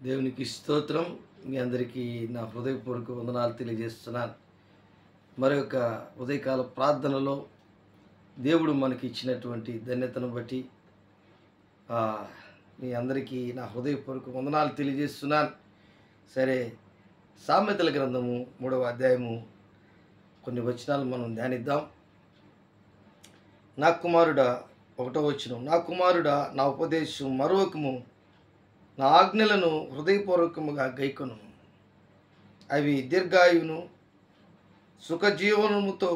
దేవునికి స్తోత్రం. మీ అందరికీ నా హృదయపూర్వక వందనాలు తెలియజేస్తున్నాను. మరొక ఉదయకాల ప్రార్థనలో దేవుడు మనకి ఇచ్చినటువంటి ధన్యతను బట్టి ఆ, మీ అందరికీ నా హృదయపూర్వక వందనాలు తెలియజేస్తున్నాను. సరే, సామెతల గ్రంథము 3వ అధ్యాయము కొన్ని వచనాలు మనం ధ్యానిద్దాం. నా కుమారుడా, 1వ వచనం, నా కుమారుడా, నా ఉపదేశం మరొకము, నా ఆజ్ఞలను హృదయపూర్వకముగా గైకొను. అవి దీర్ఘాయువును సుఖజీవనముతో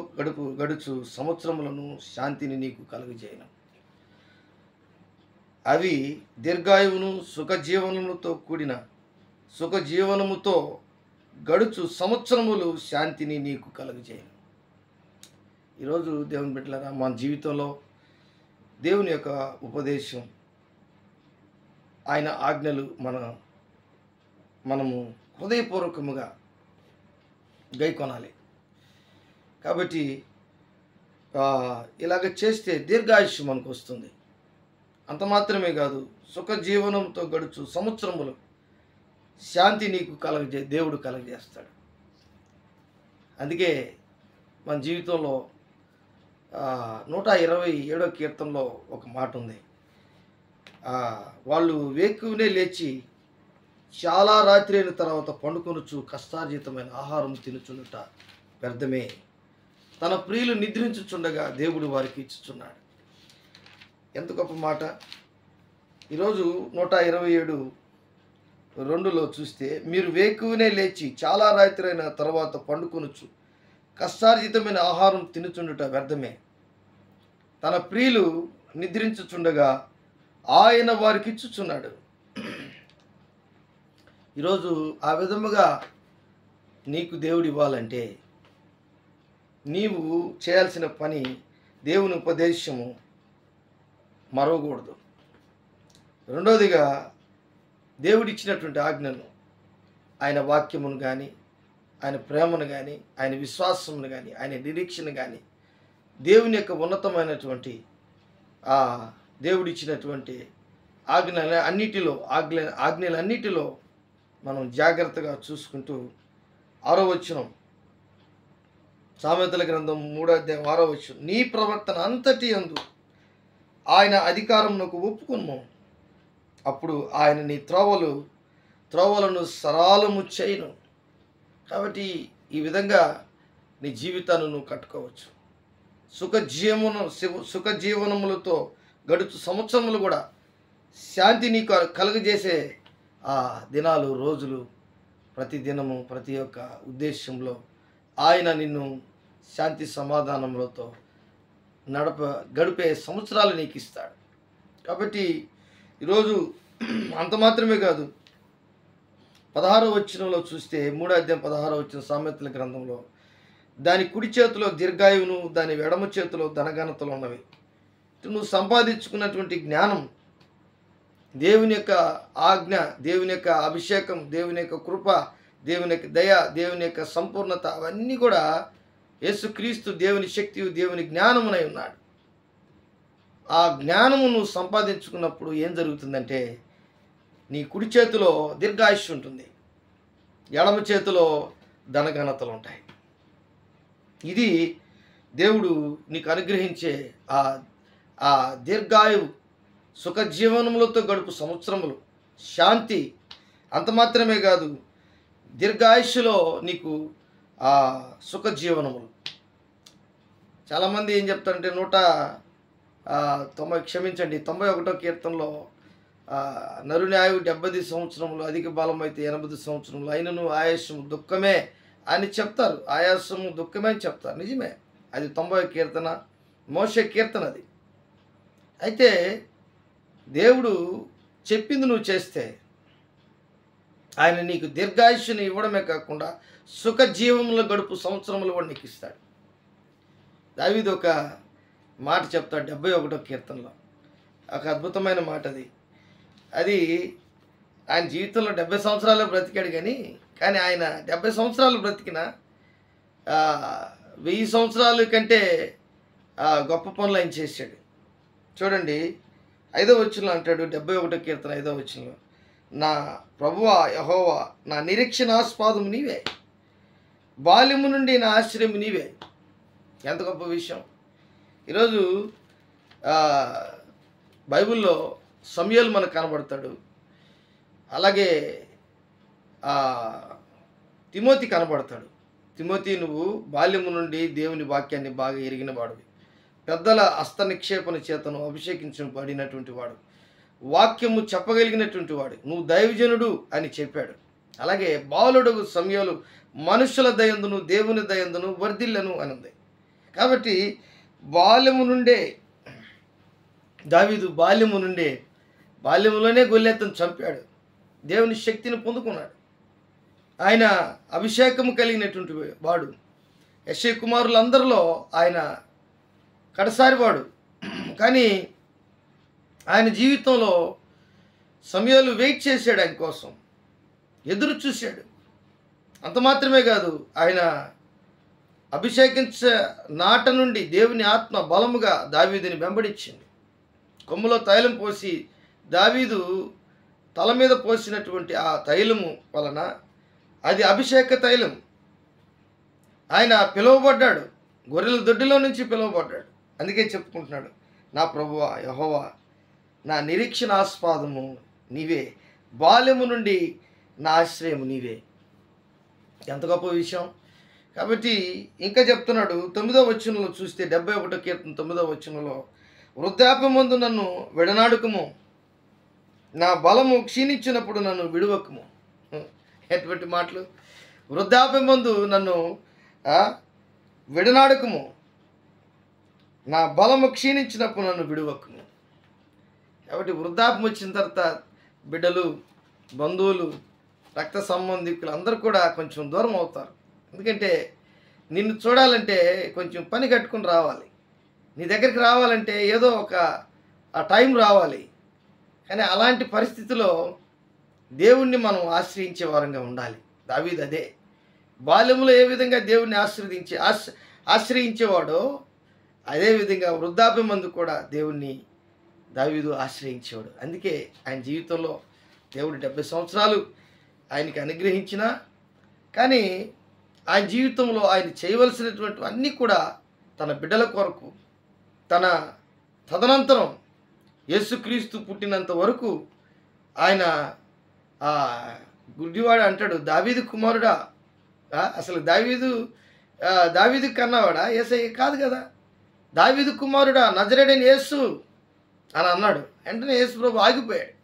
గడుచు సంవత్సరములను శాంతిని నీకు కలుగజేయను. అవి దీర్ఘాయువును సుఖజీవనముతో గడుచు సంవత్సరములు శాంతిని నీకు కలుగజేయను. ఈరోజు దేవుని బిడ్డలారా, మన జీవితంలో దేవుని యొక్క ఉపదేశం, ఆయన ఆజ్ఞలు మనము హృదయపూర్వకముగా గైకొనాలి. కాబట్టి ఇలాగ చేస్తే దీర్ఘాయుష్యం మనకు వస్తుంది. అంత మాత్రమే కాదు, సుఖజీవనంతో గడుచు సంవత్సరములు శాంతి నీకు దేవుడు కలగజేస్తాడు. అందుకే మన జీవితంలో 127వ కీర్తనలో ఒక మాట ఉంది. వాళ్ళు వేకువనే లేచి చాలా రాత్రి అయిన తర్వాత పండుకొనుచు కష్టార్జితమైన ఆహారం తినుచుండుట వ్యర్థమే. తన ప్రియులు నిద్రించుచుండగా దేవుడు వారికి ఇచ్చుచున్నాడు. ఎంత గొప్ప మాట! ఈరోజు 127:2లో చూస్తే, మీరు వేకువనే లేచి చాలా రాత్రి అయిన తర్వాత పండుకొనుచు కష్టార్జితమైన ఆహారం తినుచుండుట వ్యర్థమే. తన ప్రియులు నిద్రించుచుండగా ఆయన వారికి ఇచ్చుచున్నాడు. ఈరోజు ఆ విధముగా నీకు దేవుడు ఇవ్వాలంటే నీవు చేయాల్సిన పని, దేవుని ఉపదేశము మరవకూడదు. రెండవదిగా, దేవుడిచ్చినటువంటి ఆజ్ఞను, ఆయన వాక్యమును కానీ, ఆయన ప్రేమను కానీ, ఆయన విశ్వాసమును కానీ, ఆయన నిరీక్షణ కానీ, దేవుని యొక్క ఉన్నతమైనటువంటి దేవుడిచ్చినటువంటి ఆజ్ఞలన్నిటిలో మనం జాగ్రత్తగా చూసుకుంటూ, 6వ వచనం, సామెతల గ్రంథం 3వ అధ్యాయం 6వ వచనం, నీ ప్రవర్తన అంతటి యందు ఆయన అధికారమునకు ఒప్పుకొను, అప్పుడు ఆయన నీ త్రోవలను సరళము చేయును. కాబట్టి ఈ విధంగా నీ జీవితాన్ని నువ్వు కట్టుకోవచ్చు. సుఖజీవనములతో గడుచు సంవత్సరములు కూడా శాంతి నీకు కలుగజేసే ఆ దినాలు, రోజులు, ప్రతి దినము, ప్రతి ఒక్క ఉద్దేశంలో ఆయన నిన్ను శాంతి సమాధానములతో గడిపే సంవత్సరాలు నీకు ఇస్తాడు. కాబట్టి ఈరోజు అంత మాత్రమే కాదు, 16వ వచనంలో చూస్తే, 3వ అధ్యాయం 16వ వచనం సామెతల గ్రంథంలో, దాని కుడి చేతిలో దీర్ఘాయువును, దాని ఎడమ చేతిలో ధనఘనతలు ఉన్నవి. నువ్వు సంపాదించుకున్నటువంటి జ్ఞానం, దేవుని యొక్క ఆజ్ఞ, దేవుని యొక్క అభిషేకం, దేవుని యొక్క కృప, దేవుని యొక్క దయ, దేవుని యొక్క సంపూర్ణత, అవన్నీ కూడా యేసుక్రీస్తు దేవుని శక్తియు దేవుని జ్ఞానమునై ఉన్నాడు. ఆ జ్ఞానము నువ్వు సంపాదించుకున్నప్పుడు ఏం జరుగుతుందంటే, నీ కుడి చేతిలో దీర్ఘాయుష్ ఉంటుంది, ఎడమ చేతిలో ధనఘనతలు ఉంటాయి. ఇది దేవుడు నీకు అనుగ్రహించే ఆ దీర్ఘాయువు, సుఖజీవనములతో గడుపు సంవత్సరములు, శాంతి. అంత మాత్రమే కాదు, దీర్ఘాయుష్లో నీకు సుఖజీవనములు. చాలామంది ఏం చెప్తారంటే 91వ కీర్తనలో, నరుని ఆయువు 70 సంవత్సరములు, అధిక బలం అయితే 80 సంవత్సరములు, అయినను ఆయాసము దుఃఖమే అని చెప్తారు. ఆయాసము దుఃఖమే అని చెప్తారు. నిజమే, అది 90వ కీర్తన, మోషే కీర్తన అది. అయితే దేవుడు చెప్పింది నువ్వు చేస్తే ఆయన నీకు దీర్ఘాయుష్ని ఇవ్వడమే కాకుండా సుఖజీవములు గడుపు సంవత్సరములు కూడా నీకు ఇస్తాడు. దావీదు ఒక మాట చెప్తాడు 71వ కీర్తనలో, ఒక అద్భుతమైన మాట అది. ఆయన జీవితంలో 70 సంవత్సరాలు బ్రతికాడు, కానీ ఆయన 70 సంవత్సరాలు బ్రతికిన 1000 సంవత్సరాల కంటే గొప్ప పనులు ఆయన చేశాడు. చూడండి, 5వ వచనంలో అంటాడు, 71వ కీర్తన 5వ వచనంలో, నా ప్రభువా యెహోవా నా నిరీక్షణాస్పాదము నీవే, బాల్యము నుండి నా ఆశ్రయం నీవే. ఎంత గొప్ప విషయం. ఈరోజు బైబిల్లో సమూయేలు మనకు కనబడతాడు, అలాగే తిమోతి కనబడతాడు. తిమోతి, నువ్వు బాల్యము నుండి దేవుని వాక్యాన్ని బాగా ఎరిగిన వాడివి, పెద్దల హస్త నిక్షేపణ చేతను అభిషేకించబడినటువంటి వాడు, వాక్యము చెప్పగలిగినటువంటి వాడు, నువ్వు దైవజనుడు అని చెప్పాడు. అలాగే బాలుడు సమూయేలు మనుషుల దయందును దేవుని దయందును వర్ధిల్లను అని ఉంది. కాబట్టి బాల్యము నుండే దావీదు బాల్యములోనే గొల్లియాతును చంపాడు, దేవుని శక్తిని పొందుకున్నాడు. ఆయన అభిషేకము కలిగినటువంటి వాడు. యెషయా కుమారులందరిలో ఆయన కడసారి వాడు. కానీ ఆయన జీవితంలో సమూయేలు వెయిట్ చేశాడు, ఆయన కోసం ఎదురు చూశాడు. అంత మాత్రమే కాదు, ఆయన నాట నుండి దేవుని ఆత్మ బలముగా దావీదుని వెంబడించింది. కొమ్ములో తైలం పోసి దావీదు తల మీద పోసినటువంటి ఆ తైలము వలన అది అభిషేక తైలం. ఆయన పిలువబడ్డాడు, గొర్రెల దొడ్డిలో నుంచి పిలువబడ్డాడు. అందుకే చెప్పుకుంటున్నాడు, నా ప్రభువా యెహోవా నా నిరీక్షణాస్పాదము నీవే, బాల్యము నుండి నా ఆశ్రయము నీవే. ఎంత గొప్ప విషయం. కాబట్టి ఇంకా చెప్తున్నాడు 9వ వచనంలో చూస్తే, 71వ కీర్తన 9వ వచనంలో, వృద్ధాప్యమందు నన్ను విడనాడుకుము, నా బలము క్షీణించినప్పుడు నన్ను విడువకుము. ఎటువంటి మాటలు. వృద్ధాప్యమందు నన్ను విడనాడుకుము, నా బలము క్షీణించినప్పుడు నన్ను విడువకుము. కాబట్టి వృద్ధాప్యం వచ్చిన తర్వాత బిడ్డలు, బంధువులు, రక్త సంబంధికులు అందరూ కూడా కొంచెం దూరం అవుతారు. ఎందుకంటే నిన్ను చూడాలంటే కొంచెం పని కట్టుకుని రావాలి, నీ దగ్గరికి రావాలంటే ఏదో ఒక టైం రావాలి. కానీ అలాంటి పరిస్థితిలో దేవుణ్ణి మనం ఆశ్రయించే వారంగా ఉండాలి. దావీదు అదే బాల్యములో ఏ విధంగా దేవుణ్ణి ఆశ్రయించేవాడో అదేవిధంగా వృద్ధాప్యమందు కూడా దేవుణ్ణి దావీదు ఆశ్రయించేవాడు. అందుకే ఆయన జీవితంలో దేవుడు 70 సంవత్సరాలు ఆయనకి అనుగ్రహించిన, కానీ ఆయన జీవితంలో ఆయన చేయవలసినటువంటి అన్నీ కూడా తన బిడ్డల కొరకు, తన తదనంతరం యేసుక్రీస్తు పుట్టినంత వరకు ఆయన గుడ్డివాడు అంటాడు, దావీదు కుమారుడా. అసలు దావీదు కన్నవాడా? యేసయ్య కాదు కదా. దావీదు కుమారుడా, నజరేయుడైన యేసు అని అన్నాడు. వెంటనే యేసు ప్రభు ఆగిపోయాడు.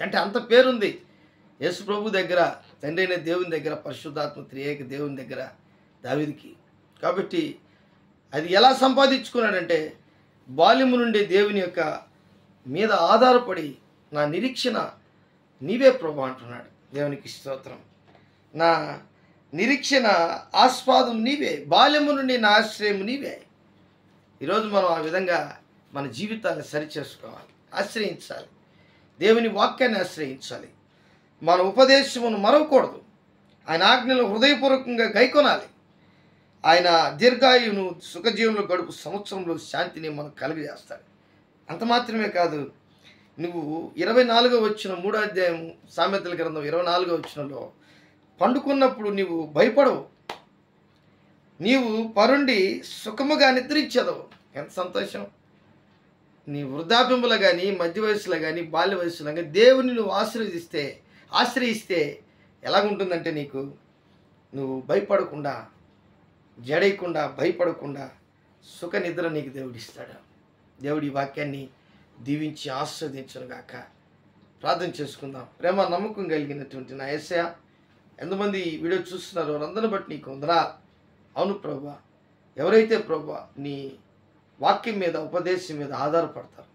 అంటే అంత పేరుంది యేసు ప్రభు దగ్గర, తండ్రి అయిన దేవుని దగ్గర, పరిశుద్ధాత్మ త్రియేక దేవుని దగ్గర దావీదుకి. కాబట్టి అది ఎలా సంపాదించుకున్నాడంటే బాల్యము నుండి దేవుని యొక్క మీద ఆధారపడి, నా నిరీక్షణ నీవే ప్రభు అంటున్నాడు. దేవునికి స్తోత్రం. నా నిరీక్షణ ఆస్పాదం నీవే, బాల్యము నుండి నా ఆశ్రయం నీవే. ఈరోజు మనం ఆ విధంగా మన జీవితాన్ని సరిచేసుకోవాలి, ఆశ్రయించాలి, దేవుని వాక్యాన్ని ఆశ్రయించాలి. మన ఉపదేశమును మరవకూడదు, ఆయన ఆజ్ఞలు హృదయపూర్వకంగా గైకొనాలి. ఆయన దీర్ఘాయువును సుఖజీవంలో గడుపు సంవత్సరంలో శాంతిని మనకు కలిగజేస్తాడు. అంత మాత్రమే కాదు, నువ్వు 24వ వచనం 3వ అధ్యాయం సామెతల గ్రంథం 24వ వచనంలో, పండుకున్నప్పుడు నీవు భయపడవు, నీవు పరుండి సుఖముగా నిద్రించదవు. ఎంత సంతోషం. నీ వృద్ధాప్యములో కానీ, మధ్య వయసులో కానీ, బాల్య వయసులో కానీ దేవుని నువ్వు ఆశ్రయిస్తే ఎలాగుంటుందంటే నువ్వు భయపడకుండా, జడేయకుండా, భయపడకుండా సుఖ నిద్ర నీకు దేవుడిస్తాడు. దేవుడి వాక్యాన్ని దీవించి ఆస్వాదించునుగాక. ప్రార్థన చేసుకుందాం. ప్రేమ నమ్మకం కలిగినటువంటి నా యేసయ్య, ఎంతమంది వీడియో చూస్తున్నారో వారందరిని బట్టి నీకు వందనాలు. అవును ప్రభువా, ఎవరైతే ప్రభువా నీ వాక్యం మీద, ఉపదేశం మీద ఆధారపడతారు,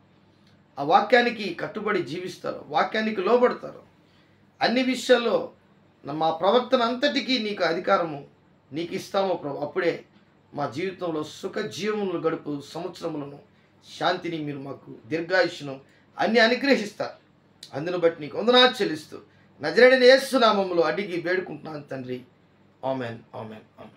ఆ వాక్యానికి కట్టుబడి జీవిస్తారు, వాక్యానికి లోబడతారు, అన్ని విషయాల్లో మా ప్రవర్తన అంతటికీ నీకు అధికారము నీకు ఇస్తామో ప్రభు. అప్పుడే మా జీవితంలో సుఖ జీవములను గడుపు సంవత్సరములను, శాంతిని మీరు మాకు దీర్ఘాయుష్ను అన్ని అనుగ్రహిస్తారు. అందును బట్టి నీకు వందనాలు చెల్లిస్తూ నజరేయుడైన యేసు నామములో అడిగి వేడుకుంటున్నాను తండ్రి. Amen, amen, amen.